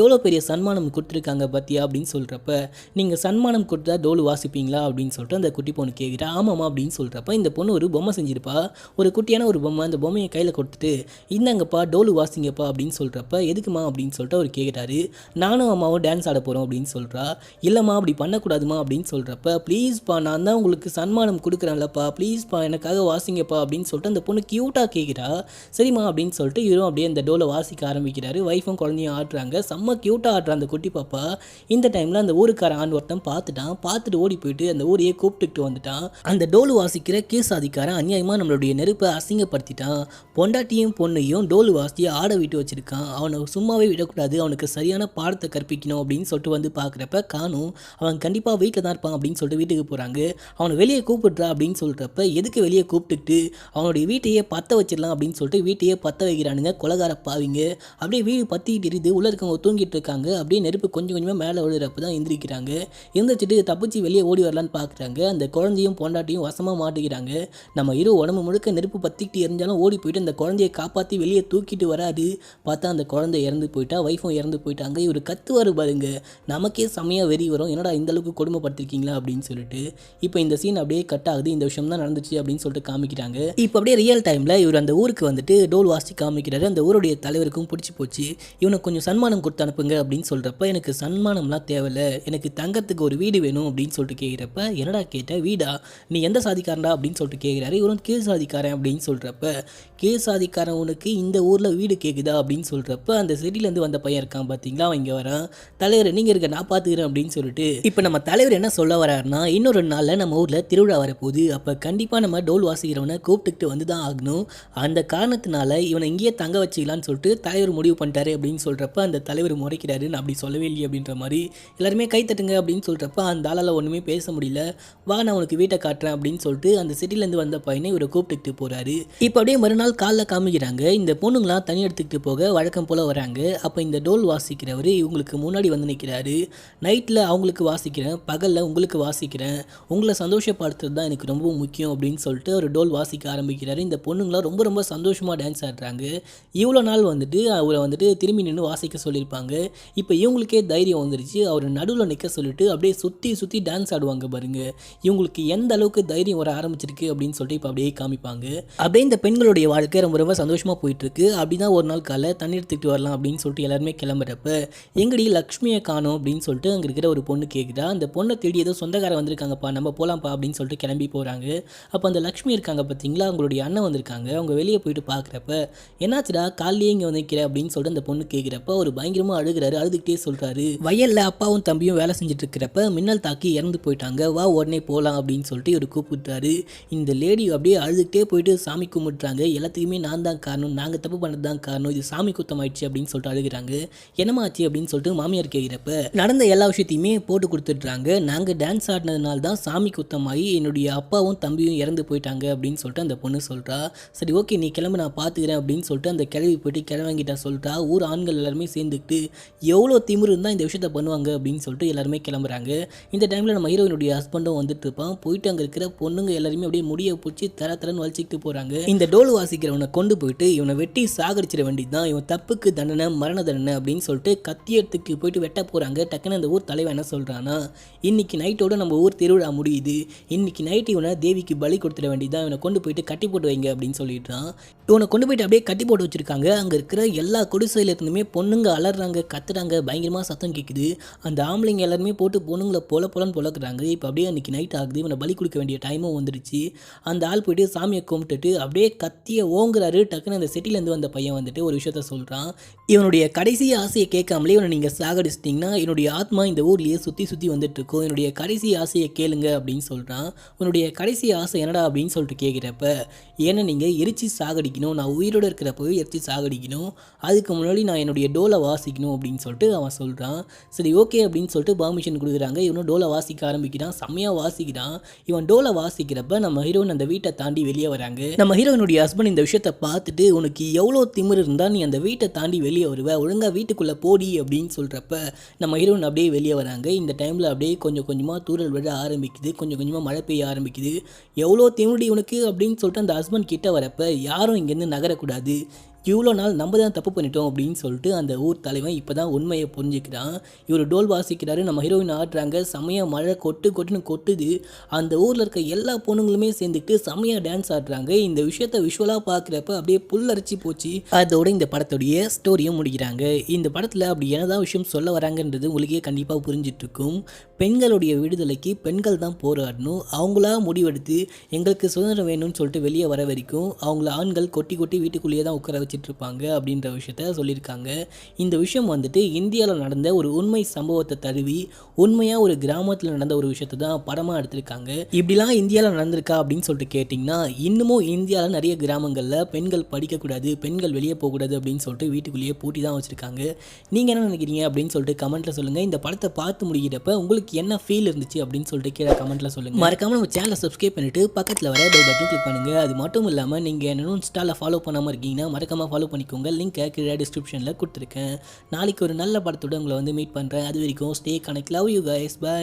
எவ்வளோ பெரிய சன்மானம் கொடுத்துருக்காங்க பார்த்தியா அப்படின்னு சொல்கிறப்ப, நீங்கள் சன்மானம் கொடுத்தா டோல் வாசிப்பீங்களா அப்படின்னு சொல்லிட்டு அந்த குட்டி பொண்ணு கேட்குறா. ஆமாம்மா அப்படின்னு சொல்கிறப்ப, இந்த பொண்ணு ஒரு பொம்மை செஞ்சிருப்பா, ஒரு குட்டியான ஒரு பொம்மை. அந்த பொம்மையை கையில் கொடுத்துட்டு, இந்தாங்கப்பா டோல் வாசிங்கப்பா அப்படின்னு சொல்கிறப்ப, எதுக்குமா அப்படின்னு சொல்லிட்டு அவர் கேட்குறாரு. நானும் அம்மாவும் டான்ஸ் ஆட போகிறோம் அப்படின்னு சொல்கிறா. இல்லைம்மா அப்படி பண்ணக்கூடாதுமா அப்படின்னு சொல்கிறப்ப, ப்ளீஸ்ப்பா நான் தான் உங்களுக்கு சன்மானம் கொடுக்குறேன்லப்பா, ப்ளீஸ்ப்பா எனக்காக வாசிங்கப்பா அப்படின்னு சொல்லிட்டு அந்த பொண்ணு க்யூட்டாக கேட்குறா. சரிம்மா அப்படின்னு சொல்லிட்டு இவரும் அப்படியே அந்த டோலை வாசிக்க ஆரம்பிக்கிறாரு. ஒய்ஃபும் குழந்தையும் ஆடுறாங்க. செம்ம க்யூட்டாக ஆடுற அந்த குட்டி பாப்பா. இந்த டைமில் அந்த ஊருக்கார ஆண் ஒருத்தன் பார்த்துட்டு ஓடி போயிட்டு அந்த ஊரையே கூப்பிட்டுக்கிட்டு வந்துட்டான். அந்த டோல் வாசிக்கிற கேசாதிக்காரன் அநியாயமாக நம்மளுடைய நெருப்பை அசிங்கப்படுத்திட்டான். பொண்டாட்டியும் பொண்ணையும் டோல் வாசி ஆட விட்டு வச்சிருக்கான். அவனை சும்மாவே விடக்கூடாது, அவனுக்கு சரியான பாடத்தை கற்பிக்கணும் அப்படின்னு சொல்லிட்டு வந்து பார்க்குறப்ப காணும். அவன் கண்டிப்பாக வீட்டில் தான் இருப்பான் அப்படின்னு சொல்லிட்டு வீட்டுக்கு போகிறாங்க. அவனை வெளியே கூப்பிட்றா அப்படின்னு சொல்கிறப்ப, எதுக்கு வெளியே கூப்பிட்டுக்கிட்டு அவனுடைய வீட்டையே பற்ற வச்சிடலாம் அப்படின்னு சொல்லிட்டு வீட்டையே பற்ற வைக்கிறானுங்க கொலகார பாவிங்க. அப்படியே வீடு பற்றிக்கிட்டு இருக்குது. உள்ளே இருக்கவங்க தூங்கிட்டு இருக்காங்க. அப்படியே நெருப்பு கொஞ்சம் கொஞ்சமாக மேலே விழுறப்ப தான் எந்திரிக்கிறாங்க. எந்திரிச்சிட்டு தப்பிச்சு வெளியே ஓடி வரலான்னு பார்க்குறாங்க. அந்த குழந்தையும் பொண்டாட்டியும் வசமாக மாட்டிக்கிறாங்க. நம்ம ஹீரோ உடம்பு முழுக்க நெருப்பு பற்றிக்கிட்டு எரிஞ்சாலும் ஓடி போயிட்டு அந்த குழந்தையை காப்பாற்றி வெளியே தூக்கிட்டு வராது. பார்த்தா அந்த குழந்தை இறந்து போயிட்டா, ஒய்ஃபும் இறந்து போயிட்டாங்க. இவர் கத்துவார் பாருங்க, நமக்கே செம்மையாக வெறி வரும், என்னடா இந்த அளவுக்கு கொடுமைப்படுத்திருக்கீங்களா அப்படின்னு சொல்லிட்டு. இப்போ இந்த சீன் அப்படியே கட் ஆகுது. இந்த விஷயம் தான் நடந்துச்சு அப்படின்னு சொல்லிட்டு காமிக்கிறாங்க. இப்போ அப்படியே ரியல் டைமில் இவர் அந்த ஊருக்கு வந்துட்டு டோல் வாசி காமிக்கிறாரு. அந்த ஊருடைய தலைவருக்கும் பிடிச்சி போச்சு. இவனுக்கு கொஞ்சம் சன்மானம் கொடுத்து அனுப்புங்க அப்படின்னு சொல்கிறப்ப, எனக்கு சன்மானம்லாம் தேவையில்லை, எனக்கு தங்கத்துக்கு ஒரு வீடு வேணும் அப்படின்னு சொல்லிட்டு கேட்குறப்ப, என்னடா கேட்ட வீடா, நீ எந்த சாதிக்காரன்டா அப்படின்னு சொல்லிட்டு கேட்குறாரு. இவரும் கீழ் சாதிக்காரன் அப்படின்னு சொல்கிறப்ப, கீழ் சாதிக்காரன் உனக்கு இந்த ஊரில் வீடு கேட்குதா அப்படின்னு சொல்கிறப்ப, அந்த சிட்டிலேருந்து வந்த பையன் இருக்கான் பார்த்தீங்களா, அவன் இங்கே வரான். தலைவர் நீங்கள் இருக்க நான் பார்த்துக்கிறேன் அப்படின்னு சொல்லிட்டு, இப்போ நம்ம தலைவர் என்ன சொல்ல வராருன்னா, இன்னொரு நாளில் நம்ம ஊரில் திருவிழா வரப்போகுது, அப்போ கண்டிப்பாக நம்ம டோல் வாசிக்கிறவனை கூப்பிட்டுக்கிட்டு வந்து தான் ஆகணும். அந்த காரணத்தினால இவனை இங்கேயே தங்க வச்சுக்கலான்னு சொல்லிட்டு தலைவர் முடிவு பண்ணிட்டாரு அப்படின்னு சொல்கிறப்ப, அந்த தலைவர் முறைக்கிறாரு, நான் அப்படி சொல்லவே இல்லையே அப்படின்ற மாதிரி. எல்லாருமே கை தட்டுங்க அப்படின்னு சொல்கிறப்ப, அந்த ஆளால் ஒன்றுமே பேச முடியல. வா நான் உனக்கு வீட்டை காட்டுறேன் அப்படின்னு சொல்லிட்டு அந்த சிட்டிலேருந்து வந்த பையனை இவரை கூப்பிட்டுக்கிட்டு போகிறாரு. இப்போ அப்படியே மறுநாள் காலைல காமிக்கிறாங்க. இந்த பொண்ணுங்களாம் தனி எடுத்துக்கிட்டு போக வழக்கம் போல் வராங்க. அப்போ இந்த டோல் வாசிக்கிறவர் இவங்களுக்கு முன்னாடி வந்து நிற்கிறாரு. நைட்டில் அவங்களுக்கு வாசிக்கிறேன், பகலில் உங்களுக்கு வாசிக்கிறேன், உங்களை சந்தோஷப்படுத்துறது தான் எனக்கு ரொம்ப முக்கியம் அப்படின்னு சொல்லிட்டு ஒரு டோல் வாசிக்க ஆரம்பிக்கிறாரு. இந்த பொண்ணுங்களாம் ரொம்ப ரொம்ப சந்தோஷமாக டான்ஸ் ஆடுறாங்க. இவ்வளோ நாள் வந்துட்டு அவரை வந்துட்டு திரும்பி நின்று வாசிக்க சொல்லியிருப்பாங்க. இப்போ இவங்களுக்கே தைரியம் வந்துருச்சு. அவர் நடுவில் நிற்க சொல்லிட்டு அப்படியே சுற்றி சுற்றி டான்ஸ் ஆடுவாங்க பாருங்க. இவங்களுக்கு எந்த அளவுக்கு தைரியம் வர ஆரம்பிச்சிருக்கு அப்படின்னு சொல்லிட்டு இப்போ அப்படியே காமிப்பாங்க. அப்படியே இந்த பெண்களுடைய வாழ்க்கை ரொம்ப ரொம்ப சந்தோஷமாக போயிட்டுருக்கு. அப்படி தான் ஒரு நாள் காலை தண்ணி எடுத்துக்கிட்டு வரலாம் அப்படின்னு சொல்லிட்டு எல்லாருமே கிளம்புறப்ப, எங்கடி லக்ஷ்மியை காணோம் அப்படின்னு சொல்லிட்டு அங்கே இருக்கிற ஒரு பொண்ணு கேட்குறா. அந்த பொண்ணை தேடி ஏதோ சொந்தக்காரன் வந்திருக்காங்கப்பா, நம்ம போகலாம்ப்பா அப்படின்னு சொல்லிட்டு கிளம்பி போகிறாங்க. அப்போ அந்த லக்ஷ்மி இருக்காங்க பார்த்தீங்களா, அவங்களுடைய அண்ணன் வந்திருக்காங்க. அவங்க வெளியே போயிட்டு பார்க்குறப்ப, என்னாச்சுடா காலையே இங்கே வந்துக்கிற அப்படின்னு சொல்லிட்டு அந்த பொண்ணு கேட்குறப்ப, ஒரு பயங்கரமாக அழுகிறாரு. அழுதுகிட்டே சொல்கிறாரு, வயலில் அப்பாவும் தம்பியும் வேலை செஞ்சுட்டு இருக்கிறப்ப மின்னல் தாக்கி இறந்து போயிட்டாங்க, வா உடனே போகலாம் அப்படின்னு சொல்லிட்டு இவர் கூப்பிட்டாரு. இந்த லேடி அப்படியே அழுதுகிட்டே போயிட்டு சாமி கும்பிட்டுறாங்க. எல்லாத்துக்குமே நான் தான் காரணம், நாங்கள் தப்பு பண்ணது தான் காரணம், இது சாமி குத்தம் ஆயிடுச்சு அப்படின்னு சொல்லிட்டு அழுகிறாங்க. என்னமா ஆச்சு அப்படின்னு சொல்லிட்டு மாமியார் கேட்குறப்ப, நடந்த எல்லா விஷயத்தையுமே போட்டு கொடுத்துட்றாங்க. நாங்கள் டான்ஸ் ஆடினதுனால தான் சாமி குத்தமாகி என்னுடைய அப்பாவும் தம்பியும் இறந்து போயிட்டாங்க அப்படின்னு சொல்லிட்டு அந்த பொண்ணு சொல்கிறா. சரி ஓகே நீ கிளம்பு நான் பார்த்துக்கிறேன் அப்படின்னு சொல்லிட்டு அந்த கிளவி போயிட்டு கிளவாங்கிட்டா சொல்லிட்டா. ஊர் ஆண்கள் எல்லாருமே சேர்ந்துக்கிட்டு எவ்வளோ திமிரு இருந்தால் இந்த விஷயத்த பண்ணுவாங்க அப்படின்னு சொல்லிட்டு எல்லாருமே கிளம்புறாங்க. இந்த டைமில் நம்ம ஹீரோயினுடைய ஹஸ்பண்டும் வந்துட்டு இருப்பான். போயிட்டு அங்கே இருக்கிற பொண்ணுங்க எல்லாருமே அப்படியே முடிய பிடிச்சி தரன்னு வலிச்சிக்கிட்டு போகிறாங்க. இந்த டோல் வாசிக்கிறவனை கொண்டு போயிட்டு இவனை வெட்டி சாகடிச்சிட வேண்டியது வேண்டியது தான், இவன் தப்புக்கு தண்டனை மரண தண்டனை அப்படின்னு சொல்லிட்டு கத்தி எடுத்துக்கு போயிட்டு வெட்ட போகிறாங்க. டக்குன்னு அந்த ஊர் தலைவன் என்ன சொல்கிறான்னா, இன்னைக்கு நைட்டோட நம்ம ஊர் திருவிழா முடியுது, இன்னைக்கு நைட்டு இவனை தேவிக்கு பலி கொடுத்துட வேண்டியதான், இவனை கொண்டு போயிட்டு கட்டி போட்டு வைங்க அப்படின்னு சொல்லிடுறான். இவனை கொண்டு போயிட்டு அப்படியே கட்டி போட்டு வச்சுருக்காங்க. அங்கே இருக்கிற எல்லா குடிசையில இருந்துமே பொண்ணுங்க அலறாங்க, கத்துறாங்க, பயங்கரமாக சத்தம் கேட்குது. அந்த ஆம்பளைங்க எல்லாருமே போட்டு பொண்ணுங்களை பொலன்னு பொழக்கிறாங்க. இப்போ அப்படியே அன்றைக்கி நைட் ஆகுது, இவனை பலி கொடுக்க வேண்டிய டைமும் வந்துடுச்சு. அந்த ஆள் போய்ட்டு சாமியை கும்பிட்டுட்டு அப்படியே கத்தியை ஓங்குறாரு. டக்குன்னு அந்த சிட்டிலேருந்து வந்த பையன் வந்துட்டு ஒரு விஷயத்த சொல்கிறான். இவனுடைய கடைசி ஆசையை கேட்காமலே இவனை நீங்கள் சாகடிச்சிட்டிங்கன்னா என்னுடைய ஆத்மா இந்த ஊர்லேயே சுற்றி சுற்றி வந்துட்டுருக்கோம், என்னுடைய கடைசி ஆசையை கேளுங்க அப்படின்னு சொல்கிறான். உன்னுடைய கடைசி ஆசை என்னடா அப்படின்னு சொல்லிட்டு கேட்குறப்ப, ஏன்னா நீங்கள் எரிச்சு சாகடிக்கணும், நான் உயிரோடு இருக்கிறப்பவே எரிச்சு சாகடிக்கணும், அதுக்கு முன்னாடி நான் என்னுடைய டோலை வாசிக்கணும் அப்படின்னு சொல்லிட்டு அவன் சொல்கிறான். சரி ஓகே அப்படின்னு சொல்லிட்டு பர்மிஷன் கொடுக்குறாங்க. இவனும் டோலை வாசிக்க ஆரம்பிக்கிறான். செம்மையாக வாசிக்கிறான். இவன் டோலை வாசிக்கிறப்ப நம்ம ஹீரோயின் அந்த வீட்டை தாண்டி வெளியே வராங்க. நம்ம ஹீரோயினுடைய ஹஸ்பண்ட் இந்த விஷயத்தை பார்த்துட்டு, உனக்கு எவ்வளோ திமிரு இருந்தால் நீ அந்த வீட்டை தாண்டி வெளியே வருவ, ஒழுங்காக வீட்டுக்குள்ளே போடி அப்படின்னு சொல்கிறப்ப நம்ம ஹீரோயின் அப்படியே வெளியே வராங்க. இந்த டைமில் அப்படியே கொஞ்சம் கொஞ்சமாக தூரல் விட ஆரம்பிக்குது, கொஞ்சம் கொஞ்சமாக மழை பெய்ய ஆரம்பிக்குது. எவ்வளோ திமிருடி உனக்கு அப்படின்னு சொல்லிட்டு அந்த ஹஸ்பண்ட் கிட்ட வரப்ப, யாரும் இங்கேருந்து நகரக்கூடாது, இவ்வளோ நாள் நம்ம தான் தப்பு பண்ணிட்டோம் அப்படின்னு சொல்லிட்டு அந்த ஊர் தலைவன் இப்போ தான் உண்மையை புரிஞ்சுக்கிறான். இவர் டோல் வாசிக்கிறாரு, நம்ம ஹீரோயின் ஆடுறாங்க. செம்மையாக மழை கொட்டுன்னு கொட்டுது. அந்த ஊரில் இருக்க எல்லா பொண்ணுங்களுமே சேர்ந்துக்கிட்டு செம்மையாக டான்ஸ் ஆடுறாங்க. இந்த விஷயத்த விஷுவலாக பார்க்குறப்ப அப்படியே புல்லரிச்சு போச்சு. அதோட இந்த படத்துடைய ஸ்டோரியும் முடிக்கிறாங்க. இந்த படத்தில் அப்படி என்னதான் விஷயம் சொல்ல வராங்கன்றது உங்களுக்கே கண்டிப்பாக புரிஞ்சிட்ருக்கும். பெண்களுடைய விடுதலைக்கு பெண்கள் தான் போராடணும், அவங்களா முடிவெடுத்து எங்களுக்கு சுதந்திரம் வேணும்னு சொல்லிட்டு வெளியே வர வரைக்கும் அவங்கள ஆண்கள் கொட்டி வீட்டுக்குள்ளேயே தான் உட்கார வச்சிட்ருப்பாங்க அப்படின்ற விஷயத்த சொல்லியிருக்காங்க. இந்த விஷயம் வந்துட்டு இந்தியாவில் நடந்த ஒரு உண்மை சம்பவத்தை தழுவி உண்மையாக ஒரு கிராமத்தில் நடந்த ஒரு விஷயத்தை தான் படமாக எடுத்திருக்காங்க. இப்படிலாம் இந்தியாவில் நடந்திருக்கா அப்படின்னு சொல்லிட்டு கேட்டிங்கன்னா, இன்னமும் இந்தியாவில் நிறைய கிராமங்களில் பெண்கள் படிக்கக்கூடாது, பெண்கள் வெளியே போகக்கூடாது அப்படின்னு சொல்லிட்டு வீட்டுக்குள்ளேயே பூட்டி தான் வச்சுருக்காங்க. நீங்கள் என்ன நினைக்கிறீங்க அப்படின்னு சொல்லிட்டு கமெண்ட்டில் சொல்லுங்கள். இந்த படத்தை பார்த்து முடிகிறப்ப உங்களுக்கு என்ன ஃபீல் இருந்துச்சு அப்படின்னு சொல்லிட்டு கீழே கமெண்ட்டில் சொல்லுங்கள். மறக்காமல் நம்ம சேனலை சப்ஸ்கிரைப் பண்ணிவிட்டு பக்கத்தில் வர பெல் பட்டன் கிளிக் பண்ணுங்கள். அது மட்டும் இல்லாமல் நீங்கள் என்ன இன்ஸ்டாவில் ஃபாலோ பண்ணாமல் இருக்கீங்கன்னா மறக்காமல் ஃபாலோ பண்ணிக்கோங்க. லிங்க் கீழே டிஸ்கிரிப்ஷனில் கொடுத்துருக்கேன். நாளைக்கு ஒரு நல்ல படத்தோட உங்களை வந்து மீட் பண்ணுறேன். அது வரைக்கும் stay connect. Love you guys. By.